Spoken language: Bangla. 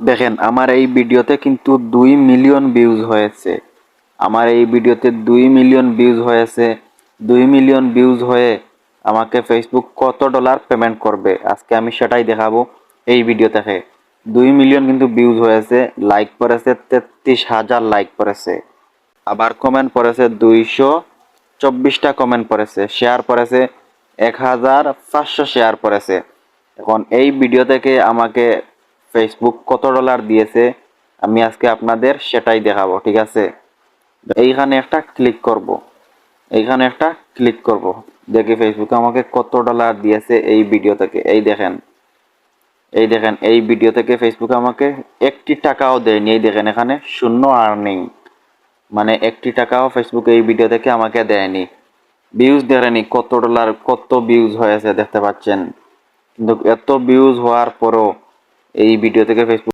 দেখেন আমার এই ভিডিওতে কিন্তু 2 মিলিয়ন ভিউজ হয়েছে। আমার এই ভিডিওতে 2 মিলিয়ন ভিউজ হয়েছে। 2 মিলিয়ন ভিউজ হয়ে আমাকে ফেসবুক কত ডলার পেমেন্ট করবে আজকে আমি সেটাই দেখাবো এই ভিডিও থেকে। 2 মিলিয়ন কিন্তু ভিউজ হয়েছে, লাইক পড়েছে 33,000 লাইক পড়েছে, আবার কমেন্ট পড়েছে 224টা কমেন্ট পড়েছে, শেয়ার পড়েছে 1,500 শেয়ার পড়েছে। এখন এই ভিডিও থেকে আমাকে ফেসবুক কত ডলার দিয়েছে আমি আজকে আপনাদের সেটাই দেখাবো, ঠিক আছে? এইখানে একটা ক্লিক করব, এইখানে একটা ক্লিক করব, দেখি ফেসবুক আমাকে কত ডলার দিয়েছে এই ভিডিও থেকে। এই দেখেন এই ভিডিও থেকে ফেসবুক আমাকে 1 টাকাও দেয়নি। এই দেখেন এখানে শূন্য আর্নিং, মানে 1 টাকাও ফেসবুক এই ভিডিও থেকে আমাকে দেয়নি। ভিউজ দেখেনি কত ডলার, কত ভিউজ হয়েছে দেখতে পাচ্ছেন, কিন্তু এত ভিউজ হওয়ার পরও এই ভিডিও থেকে ফেসবুক